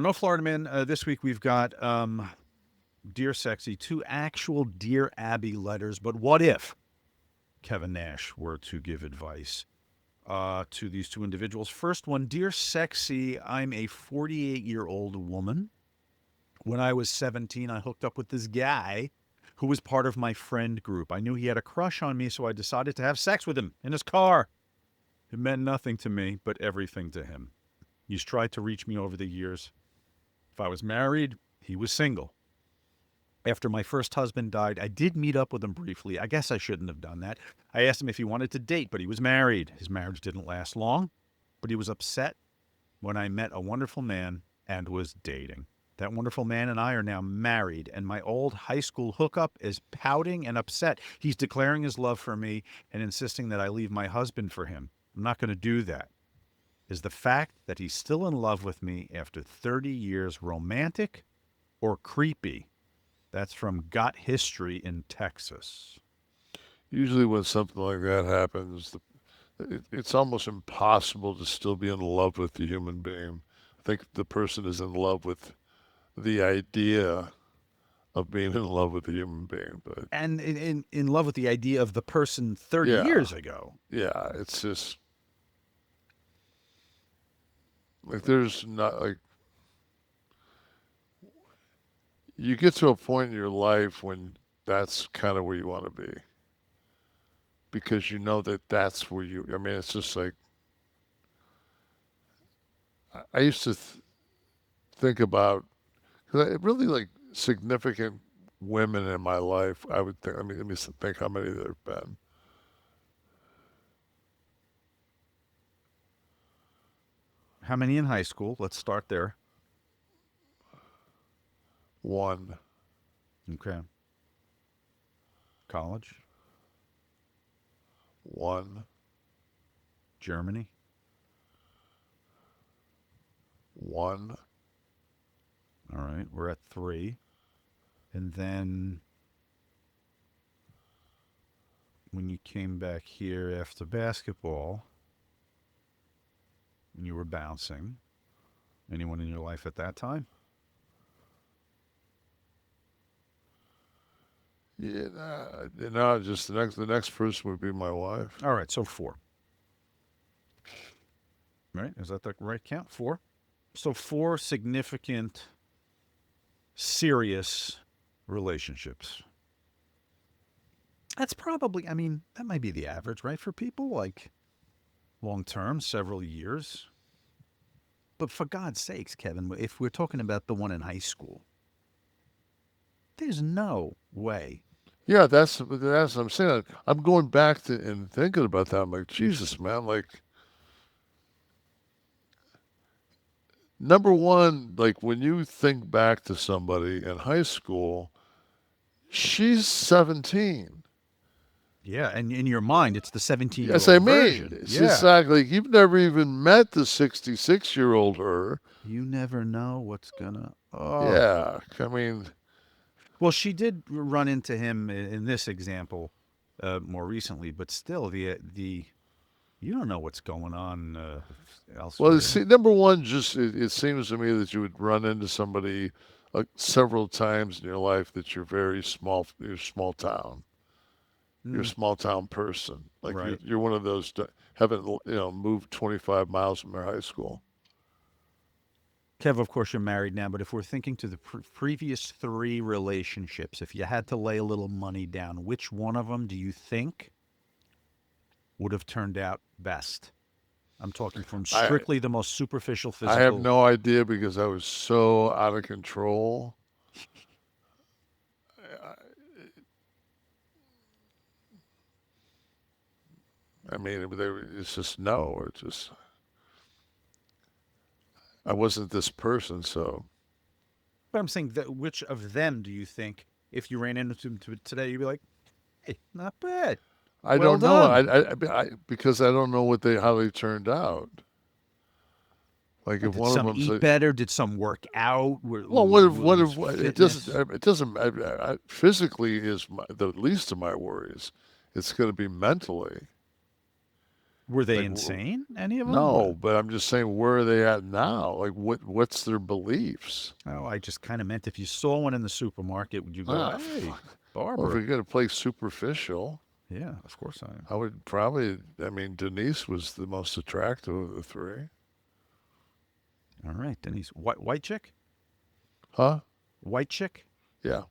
No, Florida man. This week we've got Dear Sexy, two actual Dear Abby letters. But what if Kevin Nash were to give advice to these two individuals? First one, Dear Sexy, I'm a 48-year-old woman. When I was 17, I hooked up with this guy who was part of my friend group. I knew he had a crush on me, so I decided to have sex with him in his car. It meant nothing to me, but everything to him. He's tried to reach me over the years. If I was married, he was single. After my first husband died, I did meet up with him briefly. I guess I shouldn't have done that. I asked him if he wanted to date, but he was married. His marriage didn't last long, but he was upset when I met a wonderful man and was dating. That wonderful man and I are now married, and my old high school hookup is pouting and upset. He's declaring his love for me and insisting that I leave my husband for him. I'm not going to do that. Is the fact that he's still in love with me after 30 years romantic or creepy? That's from Got History in Texas. Usually, when something like that happens, it's almost impossible to still be in love with the human being. I think the person is in love with the idea of being in love with a human being. But And in love with the idea of the person 30 yeah, years ago. yeah, it's just like there's not like you get to a point in your life when that's kind of where you want to be because you know that that's where you. I mean, it's just like I used to think about because I really like significant women in my life. I would think. I mean, let me think how many there have been. How many in high school? Let's start there. One, Okay. College, one, Germany, one. all right. We're at three. And then when you came back here after basketball and you were bouncing, anyone in your life at that time? Yeah, no, just the next person would be my wife. All right. So four. Right? Is that the right count? Four? So four significant, serious relationships. That's probably, I mean, that might be the average, right? For people like long term, several years. But for God's sakes, Kevin, if we're talking about the one in high school, there's no way. Yeah, that's what I'm saying. I'm going back to and thinking about that. I'm like, Jesus, man, like number one, like when you think back to somebody in high school, she's 17. Yeah, and in your mind, it's the 17-year-old Yes, year I old mean, version. it's just Yeah. like you've never even met the 66-year-old her. You never know what's gonna. Oh. Yeah, I mean, Well, she did run into him in this example more recently, but still, the you don't know what's going on well, elsewhere. see, number one, just it seems to me that you would run into somebody several times in your life that you're small town. You're a Mm, small town person. Like you're right. you're one of those that haven't moved 25 miles from their high school. Kev, of course, you're married now, but if we're thinking to the previous three relationships, if you had to lay a little money down, which one of them do you think would have turned out best? I'm talking from I strictly the most superficial I have physical. no idea because I was so out of control. I mean, it's just no. It just I wasn't this person, so But I'm saying that which of them do you think, if you ran into them today, you'd be like, hey, not bad. I Well don't know. done. Because I don't know how they turned out. Like if Did one of some them's eat a, better? Did some work out? well, Was it doesn't fitness? it doesn't physically is the least of my worries. It's going to be mentally. Were they Like, insane? Any of them? no, but I'm just saying, where are they at now? Like, what's their beliefs? Oh, I just kind of meant if you saw one in the supermarket, would you go, Ah, "Hey, well, if Barbara"? you're gonna play superficial, Yeah, of course I am. I would probably. I mean, Denise was the most attractive of the three. All right, Denise. White chick? Huh? White chick? Yeah.